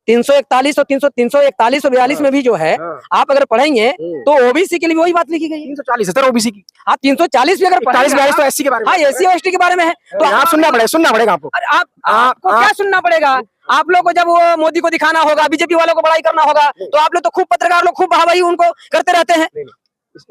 341 और 341 और 42 में भी जो है आप अगर पढ़ेंगे तो ओबीसी के लिए वही बात लिखी गई है। 340 है सर ओबीसी की। हाँ 340 भी अगर 40-42 तो एससी के बारे में। हाँ एससी और एसटी के बारे में है तो आप सुनना पड़ेगा आपको। आपको क्या सुनना पड़ेगा? आप लोग को जब वो मोदी को दिखाना होगा, बीजेपी वालों को बड़ाई करना होगा तो आप लोग तो खूब पत्रकार लोग खूब वाहवाही उनको करते रहते हैं।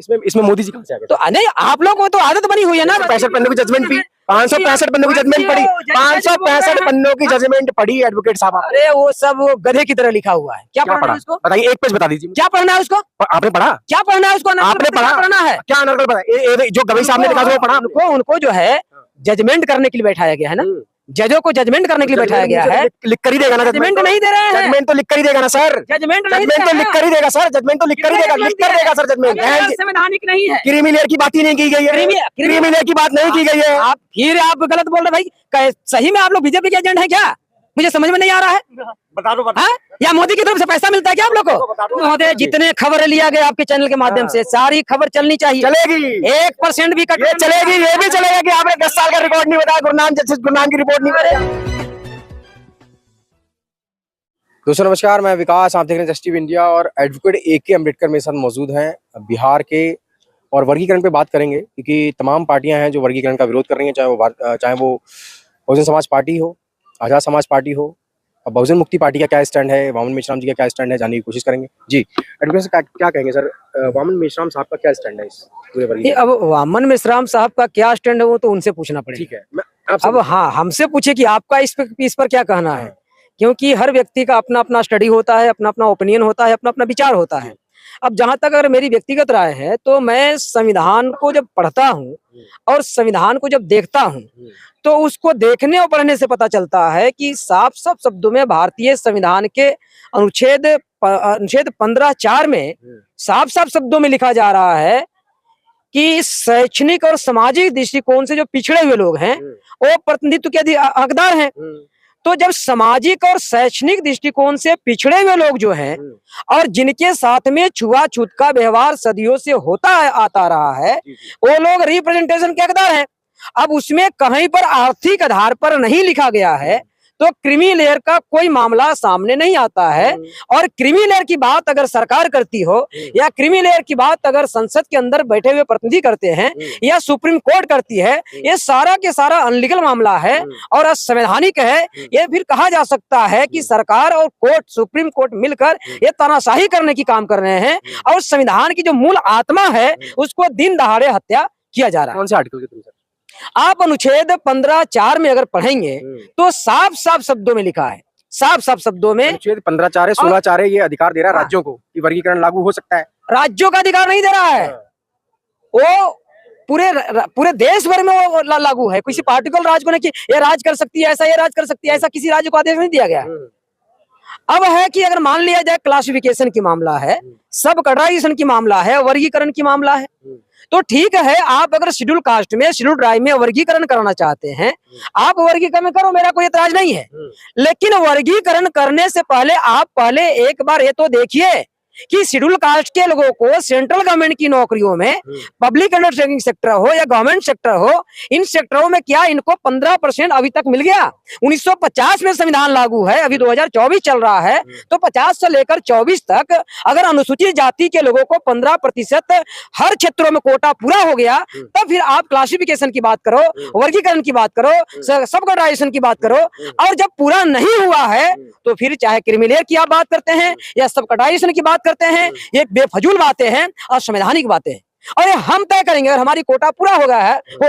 इसमें मोदी जी कहाँ से आ गए? तो नहीं आप लोग को तो आदत बनी हुई है ना। 65 पन्नों की जजमेंट भी 565 पन्नों की जजमेंट पड़ी, 565 पन्नों की जजमेंट पढ़ी एडवोकेट साहब। अरे वो सब वो गधे की तरह लिखा हुआ है। क्या पढ़ना है उसको बताइए, एक पेज बता दीजिए। क्या पढ़ना है उसको? आपने पढ़ा? क्या पढ़ना है उसको? आपने पढ़ना है क्या? अनर्गल पढ़ा? जो गवई साहब ने लिखा वो पढ़ा? उनको जो है जजमेंट करने के लिए बैठाया गया है ना, जजों को जजमेंट करने के लिए बैठाया गया है। लिख कर ही देगा ना जजमेंट नहीं दे रहे हैं। जजमेंट तो लिख कर ही देगा ना सर। जजमेंट तो लिख कर ही देगा सर। जजमेंट तो लिख कर ही देगा सर। जजमेंट संवैधानिक नहीं है। क्रीमी लेयर की बात ही नहीं की गई है। क्रीमी लेयर की बात नहीं की गई है। आप फिर आप गलत बोल रहे भाई। सही में आप लोग बीजेपी के एजेंट है क्या? मुझे समझ में नहीं आ रहा है। बता दो या मोदी की तरफ से पैसा मिलता है क्या आप लोग को? महोदय जितने खबर लिया गया आपके चैनल के माध्यम से सारी खबर चलनी चाहिए। चलेगी 1% भी कट चलेगी। ये भी चलेगा कि आपने 10 साल का रिकॉर्ड नहीं बताया, गुरनाम की रिपोर्ट नहीं बताया। दोस्तों नमस्कार, मैं विकास, आप देख रहे हैं जस्टिस इंडिया और एडवोकेट AK अम्बेडकर मेरे साथ मौजूद हैं। बिहार के और वर्गीकरण पे बात करेंगे क्योंकि तमाम पार्टियां हैं जो वर्गीकरण का विरोध कर रही हैं, चाहे वो बहुजन समाज पार्टी हो, आजाद समाज पार्टी हो, और बहुजन मुक्ति पार्टी का क्या स्टैंड है, वामन मेश्राम जी का क्या स्टैंड है, जानने की कोशिश करेंगे। जी एडवोकेट क्या कहेंगे सर, वामन मेश्राम साहब का क्या स्टैंड है इस पूरे वर्गीकरण? अब वामन मेश्राम साहब का क्या स्टैंड है वो तो उनसे पूछना पड़ेगा। ठीक है, अब हाँ हमसे पूछे कि आपका इस पर क्या कहना है, क्योंकि हर व्यक्ति का अपना अपना स्टडी होता है, अपना अपना ओपिनियन होता है, अपना अपना विचार होता है। अब जहां तक अगर मेरी व्यक्तिगत राय है तो मैं संविधान को जब पढ़ता हूं और संविधान को जब देखता हूं तो उसको देखने और पढ़ने से पता चलता है कि साफ साफ शब्दों में भारतीय संविधान के अनुच्छेद 15(4) में साफ साफ शब्दों में लिखा जा रहा है कि शैक्षणिक और सामाजिक दृष्टिकोण से जो पिछड़े हुए लोग हैं वो प्रतिनिधित्व के हकदार हैं। तो जब सामाजिक और शैक्षणिक दृष्टिकोण से पिछड़े हुए लोग जो हैं और जिनके साथ में छुआछूत का व्यवहार सदियों से होता आता रहा है वो लोग रिप्रेजेंटेशन के हकदार हैं। अब उसमें कहीं पर आर्थिक आधार पर नहीं लिखा गया है तो क्रीमी लेयर का कोई मामला सामने नहीं आता है। और क्रीमी लेयर की बात अगर सरकार करती हो या क्रीमी लेयर की बात अगर संसद के अंदर बैठे हुए प्रतिनिधि करते हैं या सुप्रीम कोर्ट करती है, ये सारा के सारा अनलीगल मामला है और असंवैधानिक है। ये फिर कहा जा सकता है कि सरकार और कोर्ट, सुप्रीम कोर्ट मिलकर ये तानाशाही करने की काम कर रहे हैं और संविधान की जो मूल आत्मा है उसको दिन दहाड़े हत्या किया जा रहा है। कौन से आर्टिकल के थ्रू? आप अनुच्छेद 15(4) में अगर पढ़ेंगे तो साफ साफ शब्दों में लिखा है, साफ साफ शब्दों में। अनुच्छेद 15(4) है, 16(4) है, ये अधिकार दे रहा है राज्यों को कि वर्गीकरण लागू हो सकता है। राज्यों का अधिकार नहीं दे रहा है, वो पूरे देश भर में वो लागू है। किसी पार्टिकुलर राज्य को नहीं कि ये राज कर सकती है ऐसा, ये राज कर सकती है ऐसा, किसी राज्य को आदेश नहीं दिया गया। अब है कि अगर मान लिया जाए क्लासिफिकेशन की मामला है, सब कैटेगराइजेशन की मामला है, वर्गीकरण की मामला है, तो ठीक है आप अगर शेड्यूल कास्ट में, शेड्यूल ट्राइब में वर्गीकरण करना चाहते हैं आप वर्गीकरण करो, मेरा कोई एतराज नहीं है। लेकिन वर्गीकरण करने से पहले आप पहले एक बार ये तो देखिए कि शेड्यूल कास्ट के लोगों को सेंट्रल गवर्नमेंट की नौकरियों में, पब्लिक अंडरटेकिंग सेक्टर हो या गवर्नमेंट सेक्टर हो, इन सेक्टरों में क्या इनको 15% अभी तक मिल गया? 1950 में संविधान लागू है, अभी 2024 चल रहा है, तो 50 से लेकर 24 तक अगर अनुसूचित जाति के लोगों को 15% हर क्षेत्रों में कोटा पूरा हो गया तब फिर आप क्लासिफिकेशन की बात करो, वर्गीकरण की बात करो, सब कैटेगराइजेशन की बात करो। और जब पूरा नहीं हुआ है तो फिर चाहे क्रीमी लेयर की आप बात करते हैं या सब कैटेगराइजेशन की बात करते हैं, ये बेफजूल बातें हैं और संवैधानिक बातें हैं। और ये हम तय करेंगे, अगर हमारी कोटा पूरा हो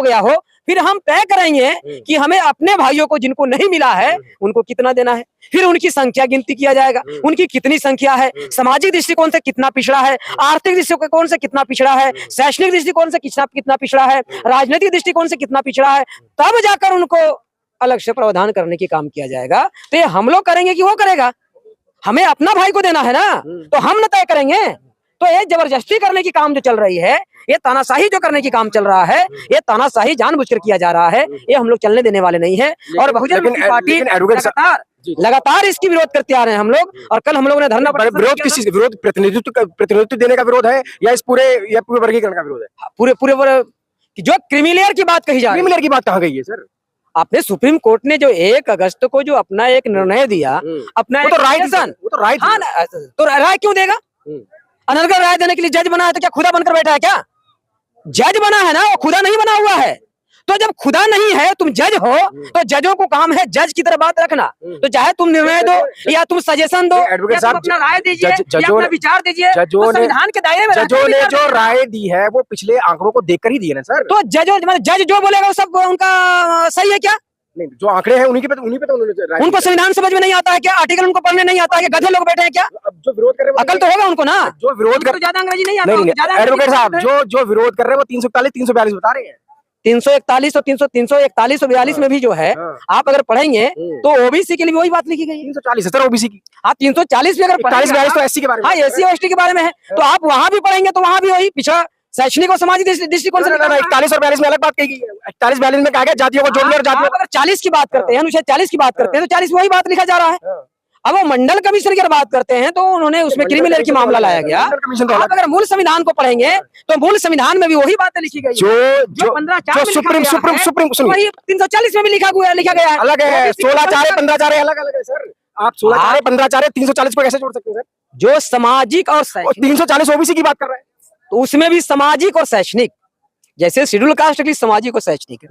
गया हो फिर हम तय करेंगे कि हमें अपने भाइयों को जिनको नहीं मिला है उनको कितना देना है। फिर उनकी संख्या गिनती किया जाएगा, उनकी कितनी संख्या है, सामाजिक दृष्टिकोण से कितना पिछड़ा है, आर्थिक दृष्टिकोण से कितना पिछड़ा है, शैक्षणिक दृष्टिकोण से कितना पिछड़ा है, राजनीतिक दृष्टिकोण से कितना पिछड़ा है, तब जाकर उनको अलग से प्रावधान करने की काम किया जाएगा। तो ये हम लोग करेंगे कि वो करेगा? हमें अपना भाई को देना है ना, तो हम न तय करेंगे। तो ये जबरदस्ती करने की काम जो चल रही है, ये तानाशाही जो करने की काम चल रहा है, ये तानाशाही जानबूझकर किया जा रहा है, ये हम लोग चलने देने वाले नहीं है। और बहुजन मुक्ति पार्टी लगातार इसकी विरोध करते आ रहे हैं हम लोग। और कल हम लोग ने धरना, विरोध किस चीज? विरोध प्रतिनिधित्व देने का विरोध है या इस पूरे वर्गीकरण का विरोध है? पूरे जो क्रीमी लेयर की बात कही जा रही है। क्रीमी लेयर की बात कहाँ गई है सर? आपने सुप्रीम कोर्ट ने जो 1 अगस्त को जो अपना एक निर्णय दिया, अपना वो तो राय थी, decision, वो तो राय थी। हाँ ना, तो राय क्यों देगा? अनर्गल राय देने के लिए जज बना है तो क्या खुदा बनकर बैठा है क्या? जज बना है ना, वो खुदा नहीं बना हुआ है। तो जब खुदा नहीं है, तुम जज हो, तो जजों को काम है जज की तरह बात रखना। तो चाहे तुम निर्णय दो या तुम सजेशन दो एडवोकेट या तुम साहब, अपना राय दीजिए या जजों अपना विचार दीजिए, जजों तो ने- संविधान के दायरे में जजों रहकर ने विचार जो दीजिए। राय दी है वो पिछले आंकड़ों को देखकर ही दी है ना सर। तो जज जो बोलेगा वो सब उनका सही है क्या? नहीं, जो आंकड़े हैं उन्हीं पे तो उन्होंने राय उनको दी है। संविधान समझ में नहीं आता है क्या? आर्टिकल उनको पढ़ने नहीं आता है क्या? गधे लोग बैठे हैं क्या? अब जो विरोध कर रहे हैं वो अकल तो होगा उनको ना। जो विरोध उनको कर तो ज्यादा अंग्रेजी नहीं आता, नहीं उनको ज्यादा एडवोकेट अंग्रेजी साहब, नहीं आता है। जो विरोध कर रहे हैं वो 341 342 बता रहे हैं। 341 और 341 और 42 में भी जो है, हाँ। आप अगर पढ़ेंगे तो ओबीसी के लिए भी वही बात लिखी गई है। 340 है सर ओबीसी की, आप 340 भी अगर 41 42 तो पढ़ेंगे, एससी के बारे में। हाँ एससी और एसटी के बारे में है, तो आप वहां भी पढ़ेंगे तो वहां भी वही पिछड़ा शैक्षणिक और सामाजिक दृष्टिकोण से लिखा हुआ है। 41 और 42 में अलग बात कही गई है। 41 42 में कहा गया जातियों को जोड़ने और आप जातियों अगर 40 की बात करते हैं, अनुच्छेद 40 की बात करते हैं, तो 40 वही बात लिखा जा रहा है। हाँ। अब वो मंडल कमीशन की अगर बात करते हैं तो उन्होंने उसमें क्रिमिनल की मामला लाया गया। मंडल कमीशन तो आप अलग अगर मूल संविधान को पढ़ेंगे तो मूल संविधान में भी वही बातें लिखी गई जो है। जो 15(4) में सुप्रीम लिखा सुप्रीम गया है, सुप्रीम सुनिए, वही 340 में भी लिखा गया है। अलग है। OBC 16 4 15 4 अलग अलग है सर। आप 16 4 15 4 340 को कैसे जोड़ सकते हैं सर? जो सामाजिक और और शैक्षणिक, 340 ओबीसी की बात कर रहे हैं। तो उसमें भी सामाजिक और शैक्षणिक, जैसे शेड्यूल कास्ट की सामाजिक और शैक्षणिक है।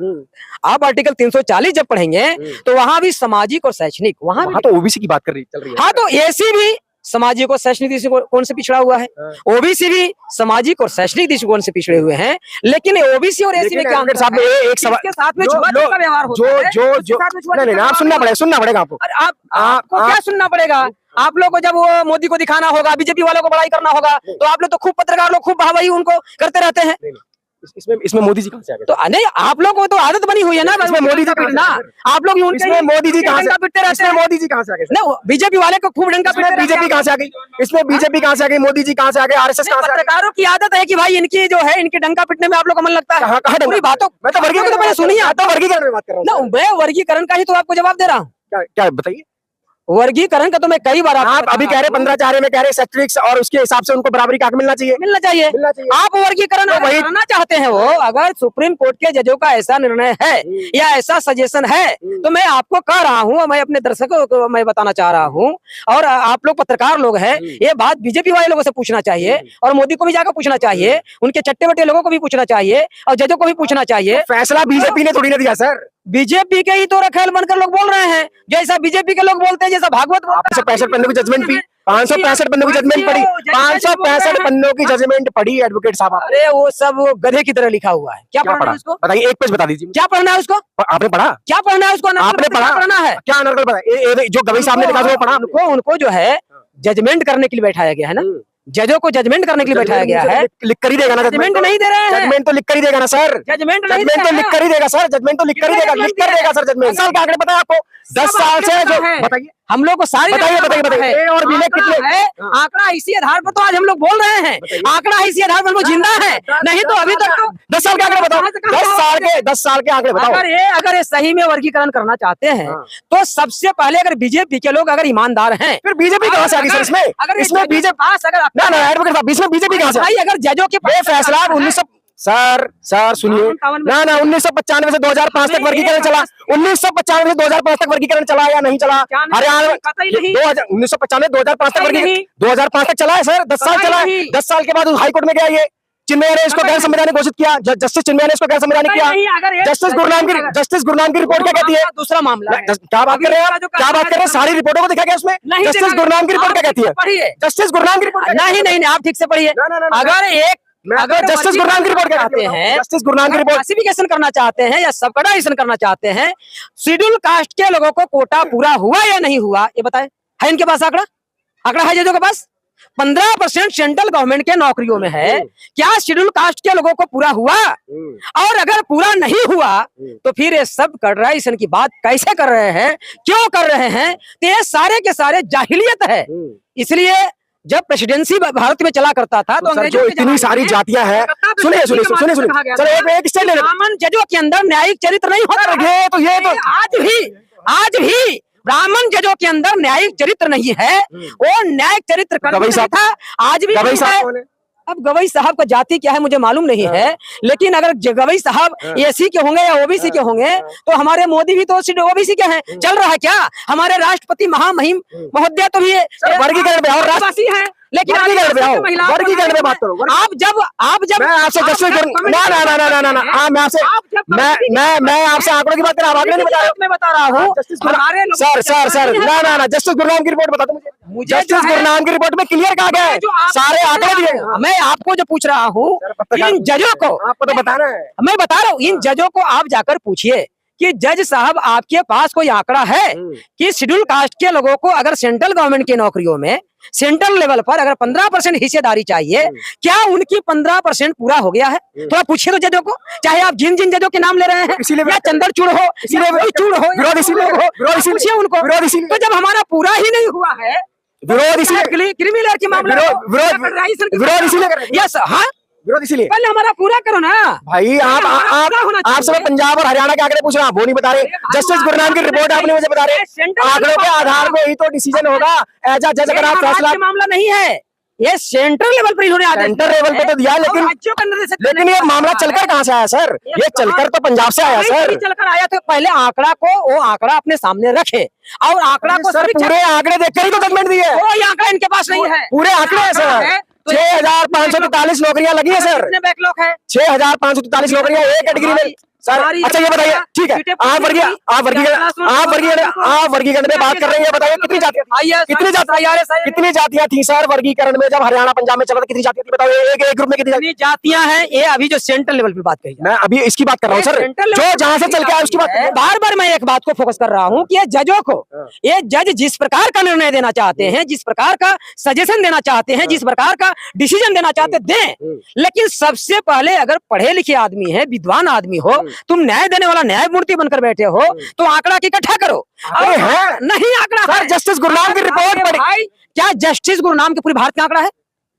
आप आर्टिकल 340 जब पढ़ेंगे तो वहां भी सामाजिक और शैक्षणिक, वहां वहां तो ओबीसी की बात चल रही है। हाँ, तो एसी भी सामाजिक और शैक्षणिक दृष्टिकोण से पिछड़ा हुआ है, ओबीसी भी सामाजिक और शैक्षणिक दृष्टिकोण से पिछड़े हुए हैं। लेकिन ओबीसी और एसी में क्या अंतर साहब है? एक सवाल इसके साथ में छुआछूत का व्यवहार होता है, जो इसके साथ में छुआछूत नहीं का आप व्यवहार सुनना पड़ेगा आपको। और आपको क्या सुनना पड़ेगा? आप लोग को जब वो मोदी को दिखाना होगा, बीजेपी वालों को बड़ाई करना होगा, तो आप लोग तो खूब पत्रकार लोग खूब वाहवाही उनको करते रहते हैं। इसमें मोदी जी कहां से आ गए? तो नहीं, आप लोग को तो आदत बनी हुई है ना, इसमें मोदी जी पिटना। आप लोग इसमें मोदी जी कहां से पिटते रहते इसमें हैं। मोदी जी कहां से आ गए? नहीं, बीजेपी वाले को खूब डंका इसमें पिटते रहते बीजेपी हैं। कहां से आ गई? इसमें बीजेपी कहां से आ गई? मोदी जी कहां से आ गए? आरएसएस कहां से आ गई? पत्रकारों की आदत है कि भाई इनकी जो है, इनकी डंका पिटने में आप लोग को मन लगता है। कहां पूरी बातों मैं तो वर्गीकरण तो पहले सुनिए। मैं तो वर्गीकरण में बात कर रहा ना, हूं। मैं वर्गीकरण का ही तो आपको जवाब दे रहा हूँ। क्या बताइए? वर्गीकरण का तो मैं कई बार आप अभी कह रहे 15 4 में कह रहे सेक्ट्रिक्स और उसके हिसाब से उनको बराबरी का हक मिलना चाहिए। मिलना चाहिए। मिलना चाहिए। आप वर्गीकरण तो वही- करना चाहते हैं, वो अगर सुप्रीम कोर्ट के जजों का ऐसा निर्णय है या ऐसा सजेशन है, तो मैं आपको कह रहा हूँ, मैं अपने दर्शकों को मैं बताना चाह रहा हूँ, और आप लोग पत्रकार लोग हैं, ये बात बीजेपी वाले लोगों से पूछना चाहिए और मोदी को भी जाकर पूछना चाहिए, उनके चट्टे बट्टे लोगों को भी पूछना चाहिए और जजों को भी पूछना चाहिए। फैसला बीजेपी ने थोड़ी ना दिया सर। बीजेपी के ही तो रखेल बनकर लोग बोल रहे हैं, जैसा बीजेपी के लोग बोलते हैं, जैसा भागवत बोलता है। 565 पन्नों की जजमेंट पड़ी, 565 पन्नों की जजमेंट पड़ी, 565 पन्नों की जजमेंट पड़ी एडवोकेट साहब। अरे वो सब वो गधे की तरह लिखा हुआ है। क्या क्या पढ़ना पढ़ा? है उसको? बताइए, एक पेज बता दीजिए। क्या पढ़ना है उसको? आपने पढ़ा? क्या पढ़ना है उसको? आपने पढ़ा? पढ़ना है क्या अनर्गल पढ़ा? जो गवई साहब ने लिखा था वो पढ़ा? उनको जो है जजमेंट करने के लिए बैठाया गया है ना, जजों को जजमेंट करने के लिए बैठाया गया है। लिख कर ही देगा ना जजमेंट नहीं दे रहे हैं, जजमेंट तो लिख कर ही देगा ना सर। जजमेंट नहीं जजमेंट तो लिख कर ही देगा सर। जजमेंट तो लिख कर ही देगा, लिख कर देगा सर जजमेंट। 10 साल का आंकड़े पता है आपको? 10 साल से जो बताइए, हम लोग को सारी बताइए, बताइए, बताइए। है। और भी आंकड़ा कितने है, आंकड़ा इसी आधार पर तो आज हम लोग बोल रहे हैं। आंकड़ा इसी आधार पर हम लोग जिंदा है, नहीं तो अभी तक तो 10 साल के आंकड़े बताओ। 10 साल के आंकड़े बताओ। अगर ये सही में वर्गीकरण करना चाहते हैं तो सबसे पहले अगर बीजेपी के लोग अगर ईमानदार हैं, फिर बीजेपी कहां से आ गई सर इसमें? इसमें बीजेपी पास अगर ना एडवोकेट साहब, इसमें बीजेपी कहां से? भाई अगर जजों के ये फैसला 1900 सर सुनिए ना 1995 से 2005 तक वर्गीकरण चला। 1995 से 2005 तक वर्गीकरण चला या नहीं चला? हरियाणा 1995 2005 तक वर्गीकरण 2005 तक चला है सर। 10 साल चला है। 10 साल के बाद हाईकोर्ट में गया ये चिन्मय ने इसको गैर संवैधानिक घोषित किया। जस्टिस चिन्मय ने इसको गैर संवैधानिक किया। जस्टिस गुरनाम की रिपोर्ट क्या कहती है? दूसरा मामला क्या बात कर रहे हैं आप? क्या बात कर रहे हैं? सारी रिपोर्टों को देखा गया उसमें? जस्टिस गुरनाम की रिपोर्ट क्या कहती है? पढ़िए, जस्टिस गुरनाम की रिपोर्ट नहीं आप ठीक से पढ़िए। अगर जस्टिस गुरनाम की रिपोर्ट चाहते हैं, जस्टिस गुरनाम की रिपोर्ट क्लासिफिकेशन करना चाहते हैं या सबकटाइजेशन करना चाहते हैं, शेड्यूल कास्ट के लोगों को कोटा पूरा हुआ या नहीं हुआ ये बताएं। है इनके पास आंकड़ा है जजों के पास? 15% सेंट्रल गवर्नमेंट के नौकरियों में है। क्या शेड्यूल कास्ट के लोगों को पूरा हुआ? और अगर पूरा नहीं हुआ तो फिर ये सब कटराइजेशन की बात कैसे कर रहे हैं, क्यों कर रहे हैं? तो ये सारे के सारे जाहिलियत है। इसलिए जब प्रेसिडेंसी भारत में चला करता था तो सर, जो इतनी सारी जातियां हैं, सुनिए चलो एक स्टेट ले लेते हैं। ब्राह्मण जजों के अंदर न्यायिक चरित्र नहीं होता। ये तो आज भी ब्राह्मण जजों के अंदर न्यायिक चरित्र नहीं है। वो न्यायिक चरित्र गवई करता साहब था, आज भी गवई नहीं है। साहब कौन है? अब गवई साहब का जाति क्या है मुझे मालूम नहीं है, लेकिन अगर गवई साहब एसी के होंगे या ओबीसी के होंगे तो हमारे मोदी भी तो ओबीसी के हैं। चल रहा है क्या? हमारे राष्ट्रपति महामहिम महोदय तो भी वर्गीकरण पे और राष्ट्रवासी हैं, लेकिन वर्गीकरण पे बात करो। आप जब मैं आपसे जस्टिस मैं आपसे आंकड़ों की बात कर रहा हूँ, मैं बता रहा हूँ सर ना जस्टिस गुरनाम की रिपोर्ट बता दो मुझे। जस्टिस गुरनाम की रिपोर्ट में क्लियर कहा गया है, सारे आंकड़े दिए। मैं आपको जो पूछ रहा हूँ इन जजों को, आपको तो बताना है, मैं बता रहा हूँ इन जजों को आप जाकर पूछिए कि जज साहब आपके पास कोई आंकड़ा है कि शेड्यूल कास्ट के लोगों को अगर सेंट्रल गवर्नमेंट की नौकरियों में सेंट्रल लेवल पर अगर 15% हिस्सेदारी चाहिए, क्या उनकी 15% पूरा हो गया है? थोड़ा पूछिए तो जजों को, चाहे आप जिन जिन जजों के नाम ले रहे हैं, या चंद्रचूड़ हो, चूड़ हो, पूछिए उनको। तो जब हमारा पूरा ही नहीं हुआ है, विरोध इसलिए क्रिमिनल की मामला विरोध इसलिए यस, हाँ विरोध इसलिए पहले हमारा पूरा करो ना भाई। आप सब पंजाब और हरियाणा के आंकड़े पूछ रहे हैं, वो नहीं बता रहे। जस्टिस गुरनाम की रिपोर्ट आपने मुझे बता रहे, आंकड़ों के आधार पे ही तो डिसीजन होगा एज अ जज। अगर आप फैसला, मामला नहीं है ये सेंट्रल लेवल पर इन्होंने सेंट्रल लेवल पे तो दिया, लेकिन ये मामला चलकर कहाँ से आया सर? ये चलकर तो पंजाब से आया सर। चलकर आया तो पहले आंकड़ा को, वो आंकड़ा अपने सामने रखे और आंकड़ा को सर पूरे आंकड़े देखकर ही तो जजमेंट दी है। कोई आंकड़ा इनके पास नहीं है, पूरे आंकड़े हैं सर। 6543 नौकरियां लगी है सर, बैकलॉग है 6543 नौकरियां एक कैटेगरी में सर। अच्छा ये बताइए, ठीक है, आप वर्गीकरण में बात कर रहे हैं, बताइए कितनी जातियां थी सर वर्गीकरण में? जब हरियाणा पंजाब में चला था कितनी जातियां थी बताओ? एक ग्रुप में कितनी जातियां हैं? ये अभी जो सेंट्रल लेवल पे बात कही, मैं अभी इसकी बात कर रहा हूँ सर, जो जहाँ से चल के आया उसकी बात। बार बार मैं एक बात को फोकस कर रहा हूँ कि ये जजों को, ये जज जिस प्रकार का निर्णय देना चाहते हैं, जिस प्रकार का सजेशन देना चाहते हैं, जिस प्रकार का डिसीजन देना चाहते दें, लेकिन सबसे पहले अगर पढ़े लिखे आदमी है, विद्वान आदमी हो, तुम न्याय देने वाला न्यायमूर्ति बनकर बैठे हो तो आंकड़ा इकट्ठा करो। अरे है नहीं आंकड़ा सर, जस्टिस गुरनाम की रिपोर्ट भाई, क्या जस्टिस गुरनाम के पूरे भारत का आंकड़ा है?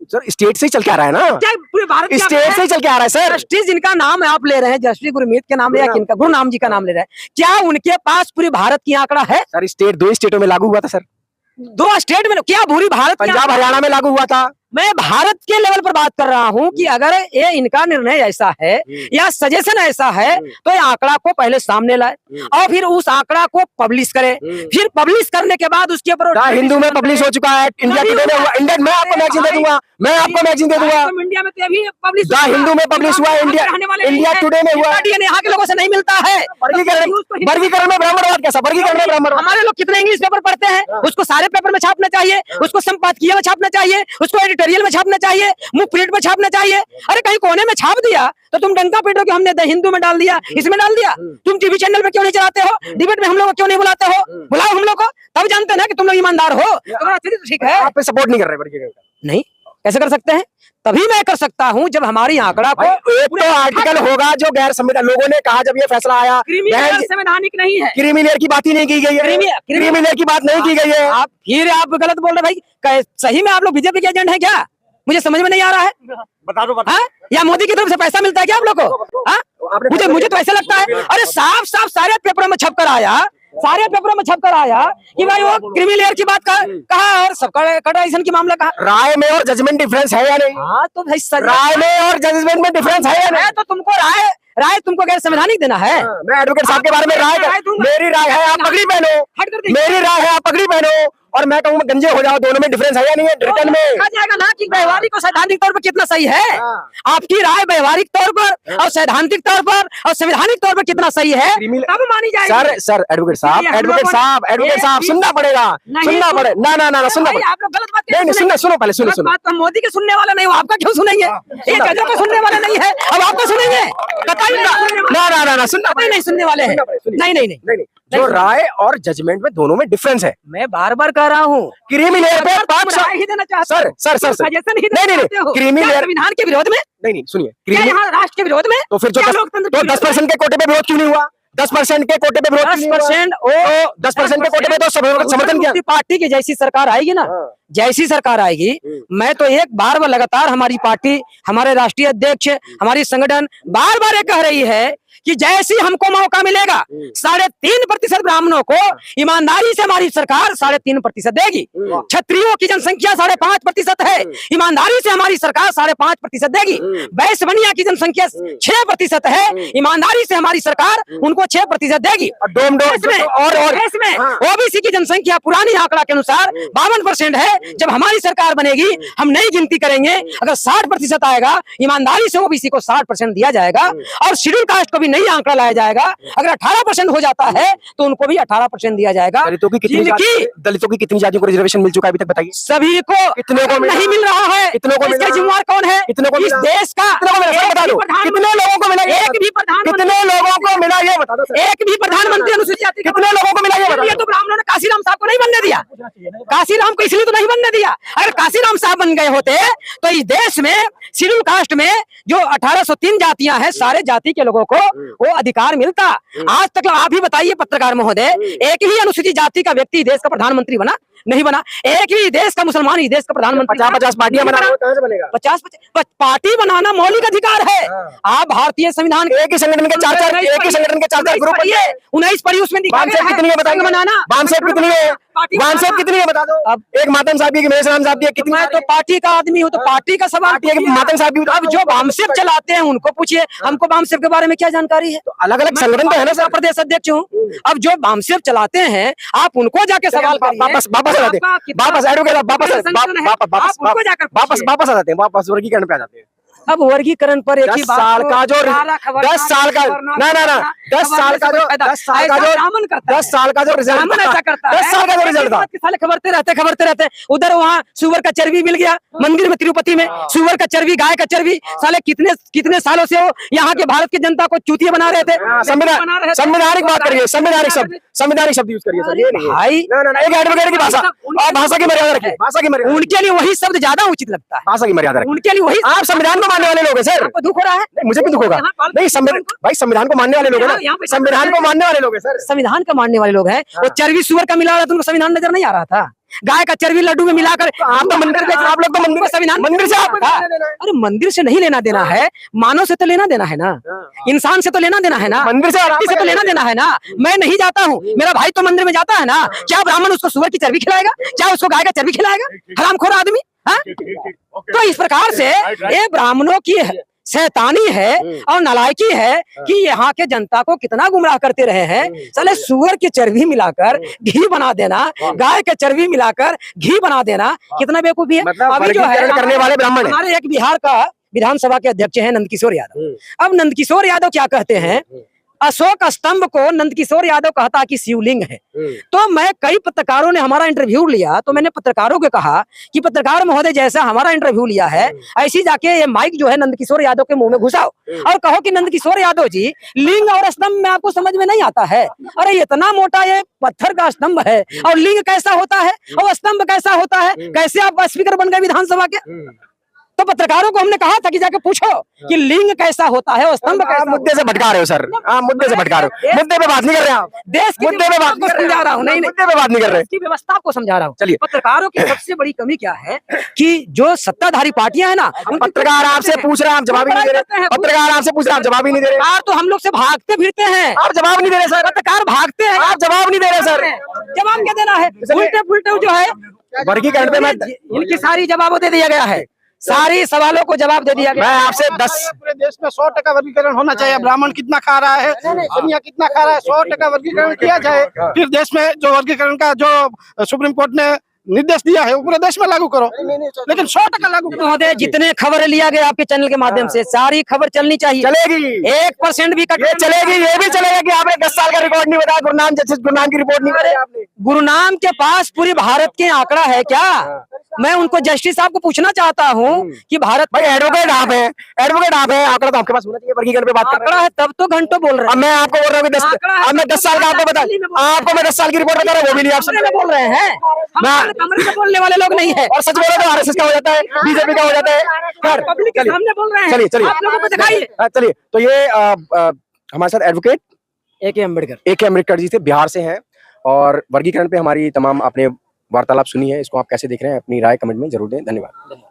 सर स्टेट से ही चल के आ रहा है ना, क्या पूरे भारत स्टेट से ही चल के आ रहा है सर। जस्टिस जिनका नाम आप ले रहे हैं, जस्टिस गुरमीत के नाम ले या किनका, गुरनाम जी का नाम ले रहे हैं, क्या उनके पास पूरे भारत की आंकड़ा है? सर स्टेट 2 स्टेटों में लागू हुआ था सर, 2 स्टेट में, क्या पूरी भारत, पंजाब हरियाणा में लागू हुआ था। मैं भारत के लेवल पर बात कर रहा हूं कि अगर ये इनका निर्णय ऐसा है या सजेशन ऐसा है तो ये आंकड़ा को पहले सामने लाए और फिर उस आंकड़ा को पब्लिश करे। फिर पब्लिश करने के बाद उसके ऊपर हिंदू में पब्लिश हो चुका है, इंडिया टुडे में हुआ, इंडिया मैं आपको मैगजीन दे दूंगा, मैं आपको मैगजीन दे दूंगा। इंडिया में तो अभी पब्लिश, हिंदू में पब्लिश हुआ, इंडिया टुडे में हुआ। यहाँ के लोगों से नहीं मिलता है। वर्गीकरण में ब्राह्मणवाद कैसा? वर्गीकरण में ब्राह्मण, हमारे लोग कितने इंग्लिश पेपर पढ़ते हैं, उसको सारे पेपर में छापना चाहिए, उसको संपादकीय में छापना चाहिए, उसको एडिटोरियल में छापना चाहिए, मुंह प्रिंट में छापना चाहिए। अरे कहीं कोने में छाप दिया तो तुम डंका पीटो कि हमने द हिंदू में डाल दिया, इसमें डाल दिया। तुम टीवी चैनल पे क्यों नहीं चलाते हो? डिबेट में हम लोग को क्यों नहीं बुलाते हो? बुलाओ हम लोग को, तब जानते हैं ना कि तुम लोग ईमानदार हो। तुम्हारा तो ठीक है, आप पे सपोर्ट नहीं कर रहे वर्गीकरण का। नहीं, कैसे कर सकते हैं? तभी मैं कर सकता हूँ जब हमारी आंकड़ा को, एक तो आर्टिकल होगा जो गैर संवैधानिक, लोगों ने कहा जब ये फैसला आया संवैधानिक नहीं है, क्रिमिनल की बात ही नहीं की गई है, क्रिमिनल की बात नहीं की गई है। आप गलत बोल रहे भाई। सही में आप लोग बीजेपी के एजेंट है क्या? मुझे समझ में नहीं आ रहा है। बता दो या मोदी की तरफ से पैसा मिलता है क्या आप लोग को? मुझे तो ऐसा लगता है। अरे साफ सारे पेपरों में छपकर आया, कि भाई वो क्रिमिनल की बात कहा और सबका कटाइशन की मामला कहा। राय में और जजमेंट डिफरेंस है या नहीं? हाँ तो भाई राय में और जजमेंट में डिफरेंस है या नहीं? तो तुमको राय तुमको गैर संवैधानिक देना है। मैं एडवोकेट साहब के बारे में मेरी राय है आप पगड़ी पहनो, मेरी राय है आप पगड़ी पहनो और मैं कहूँ गंजे हो जाओ, दोनों में डिफरेंस है या नहीं है? रिटर्न में कहा जाएगा ना कि व्यवहारिक और सैद्धांतिक तौर पर कितना सही है। आपकी राय व्यवहारिक तौर पर और सैद्धांतिक तौर पर और संवैधानिक तौर पर कितना सही है तब मानी जाएगी। सर एडवोकेट साहब सुनना पड़ेगा, ना सुनना आप लोग गलत बात नहीं, सुनो पहले सुनो। बात मोदी के सुनने वाला नहीं हो, आपका क्यों सुनेंगे? ये गजब को सुनने वाला नहीं है, अब आपको सुनेंगे? ना सुनना नहीं सुनने वाले हैं। नहीं, जो राय और जजमेंट में दोनों में डिफरेंस है। मैं बार बार कह रहा हूँ क्रिमिनल पे पक्ष ही देना चाहते हो, सर सजेशन ही नहीं क्रिमिनल संविधान के विरोध में नहीं सुनिए, यहाँ राष्ट्र के विरोध में तो फिर जो 10% के कोटे पे विरोध क्यों नहीं हुआ? 10% के कोटे पे विरोध 10% के कोटे पे तो समर्थन किया। पार्टी की जैसी सरकार आएगी ना, जैसी सरकार आएगी, मैं तो एक बार लगातार हमारी पार्टी, हमारे राष्ट्रीय अध्यक्ष, हमारी संगठन बार बार ये कह रही है कि जैसी हमको मौका मिलेगा 3.5% ब्राह्मणों को ईमानदारी से हमारी सरकार 3.5% देगी। क्षत्रियों की जनसंख्या 5.5% है, ईमानदारी से हमारी सरकार 5.5% देगी। वैश्य बनिया की जनसंख्या 6% है, ईमानदारी से हमारी सरकार उनको 6% देगी। और इसमें ओबीसी की जनसंख्या पुरानी आंकड़ा के अनुसार 52% है। जब हमारी सरकार बनेगी हम नई गिनती करेंगे, अगर 60% आएगा, ईमानदारी से ओबीसी को 60% दिया जाएगा और शेड्यूल कास्ट को भी नई आंकड़ा लाया जाएगा। अगर 18% हो जाता है तो उनको भी 18% दिया जाएगा। दलितों की कितनी जातियों को रिजर्वेशन मिल चुका है अभी तक बताइए? सभी को। कितने को नहीं मिल रहा है? कितनों को? इसका जिम्मेवार कौन है? कितनों को? इस देश का बता दो, कितने लोगों को मिला? एक भी प्रधानमंत्री, कितने लोगों को मिला ये बता दो। एक भी प्रधानमंत्री अनुसूचित जाति कितने लोगों को मिला ये बता दो। ये तो ब्राह्मणों ने काशीराम साहब को नहीं बनने दिया। काशीराम को इसलिए तो नहीं बनने दिया, अगर काशीराम साहब बन गए होते तो इस देश में शेड्यूल कास्ट में जो 1803 जातियां हैं, सारे जाति के लोगों को वो अधिकार मिलता। आज तक आप ही बताइए पत्रकार महोदय, एक ही अनुसूचित जाति का व्यक्ति देश का प्रधानमंत्री बना? नहीं बना। एक ही देश का मुसलमान इस देश का प्रधानमंत्री 50 पार्टियां बनाना कहां से बनेगा? 50 पार्टी बनाना मौलिक अधिकार है। आप भारतीय संविधान एक ही संगठन के 4 ग्रुप है। 19 पढ़ी, उसमें कितनी है बताइए? बनाना बामसेब कितनी है? बामसेब कितनी है बता दो। अब एक मातम साहब की, महेश राम साहब की, कितनी? मैं तो पार्टी का आदमी हूँ, तो पार्टी का सवाल। मातम साहब की। अब जो बामसेब चलाते हैं उनको पूछिए, हमको बामसेब के बारे में क्या जानकारी है? अलग अलग संगठन तो है ना सर। प्रदेश अध्यक्ष हूँ। अब जो बामसेब चलाते हैं आप उनको जाके सवाल करिए। वापस आ जाते हैं, वापस वर्गीकरण पे आ जाते हैं। अब वर्गीकरण पर एक ही 10 साल का जो 10 साल का जो रिजल्ट था, खबरते रहते उधर वहाँ सुअर का चर्बी मिल गया मंदिर में, तिरुपति में सुअर का चर्बी, गाय का चर्बी। साले कितने सालों से वो यहाँ के भारत की जनता को चूतिया बना रहे थे। संवैधानिक बात करिए, संवैधानिक शब्द यूज करिए सर। भाई एक एडवोकेट की भाषा और भाषा की मर्यादा रखिए। भाषा की मर्यादा, उनके लिए वही शब्द ज्यादा उचित लगता है। भाषा की मर्यादा रखिए। उनके लिए वही। आप संविधान को मानने वाले लोग हैं सर। दुख हो रहा है? मुझे भी दुख होगा। नहीं, भाई संविधान को मानने वाले लोग हैं ना, संविधान को मानने वाले लोग हैं सर। संविधान का मानने वाले लोग हैं। वो चर्बी सुअर का मिला रहा था, उनको संविधान नजर नहीं आ रहा था? गाय का चर्बी लड्डू में मिलाकर आप तो मंदिर देख, आप लोग तो मंदिर, संविधान मंदिर से आप। अरे मंदिर से नहीं लेना देना है, मानव से तो लेना देना है ना, इंसान से तो लेना देना है ना, मंदिर से तो लेना देना है ना। मैं नहीं जाता हूँ, मेरा भाई तो मंदिर में जाता है ना। क्या ब्राह्मण उसको सुअर की चर्बी खिलाएगा? क्या उसको गाय का चर्बी खिलाएगा? हरामखोर आदमी। तो इस प्रकार से ये ब्राह्मणों की शैतानी है और नालायकी है कि यहाँ के जनता को कितना गुमराह करते रहे हैं। साले सुअर की चर्बी मिलाकर घी बना देना, गाय के चर्बी मिलाकर घी बना देना, कितना बेवकूफी है। अभी जो है करने वाले ब्राह्मण, हमारे एक बिहार का विधानसभा के अध्यक्ष हैं नंदकिशोर यादव। अब नंदकिशोर यादव क्या कहते हैं, अशोक स्तंभ को नंदकिशोर यादव कहता कि शिवलिंग है। तो मैं, कई पत्रकारों ने हमारा इंटरव्यू लिया, तो मैंने पत्रकारों को कहा कि पत्रकार महोदय जैसा हमारा इंटरव्यू लिया है, ऐसी जाके ये माइक जो है नंदकिशोर यादव के मुंह में घुसाओ और कहो कि नंदकिशोर यादव जी, लिंग और स्तंभ में आपको समझ में नहीं आता है। अरे इतना मोटा ये पत्थर का स्तंभ है और लिंग कैसा होता है और स्तंभ कैसा होता है? कैसे आप स्पीकर बन गए विधानसभा के? तो पत्रकारों को हमने कहा था कि जाके पूछो कि लिंग कैसा होता है और स्तंभ कैसा। मुद्दे से भटका रहे हो सर, आप मुद्दे से भटका रहे हो। मुद्दे पे बात नहीं कर रहे आप। देश की मुद्दे पे बात को समझा रहा हूँ। नहीं, मुद्दे पे बात नहीं कर रहे, की व्यवस्था को समझा रहा हूँ। चलिए, पत्रकारों की सबसे बड़ी कमी क्या है कि जो सत्ताधारी पार्टियां है ना, पत्रकार आपसे पूछ रहे हैं, आप जवाब ही नहीं दे रहे। पत्रकार आपसे पूछ रहे हैं, आप जवाब ही नहीं दे रहे। पत्रकार तो हम लोग से भागते फिरते हैं, आप जवाब नहीं दे रहे सर। पत्रकार भागते हैं, आप जवाब नहीं दे रहे सर। जवाब क्या देना है? उल्टे पुल्टे जो है वर्गीकरण पे मैं, इनकी सारी जवाब दे दिया गया है, सारी सवालों को जवाब दे दिया गया। मैं आपसे 10 पूरे देश में 100% वर्गीकरण होना चाहिए। ब्राह्मण कितना खा रहा है, दुनिया कितना खा रहा है, 100% वर्गीकरण किया जाए। फिर देश में जो वर्गीकरण का जो सुप्रीम कोर्ट ने निर्देश दिया है वो पूरे देश में लागू करो, लेकिन 100% लागू करो। महोदय, जितने खबर लिया गया आपके चैनल के माध्यम से, सारी खबर चलनी चाहिए। चलेगी, 1% भी कट चलेगी। ये भी चलेगा कि आपने 10 साल का रिकॉर्ड नहीं बताया, गुरुनाम की रिपोर्ट नहीं बताई आपने। गुरुनाम के पास पूरी भारत के आंकड़ा है क्या? मैं उनको जस्टिस साहब को पूछना चाहता हूँ कि भारत, भाई एडवोकेट आप हैं, आंकड़ा तो आपके पास होना चाहिए। वर्गीकरण पे बात आंकड़ा है तब तो घंटों बोल रहे हैं। मैं आपको बोल रहा हूँ मैं 10 साल का आपको बता, आपको मैं 10 साल की रिपोर्ट बता रहा हूँ, वो भी नहीं आप बोल रहे हैं। कमरे में बोलने वाले लोग नहीं है, और सच बोले तो आरएसएस का हो जाता है, बीजेपी का हो जाता है। पब्लिक के सामने बोल रहे हैं। चलिए आप लोगों को दिखाइए। चलिए, तो ये हमारे साथ एडवोकेट ए के अम्बेडकर जी से, बिहार से हैं, और वर्गीकरण पे हमारी तमाम आपने वार्तालाप सुनी है, इसको आप कैसे देख रहे हैं, अपनी राय कमेंट में जरूर दें। धन्यवाद।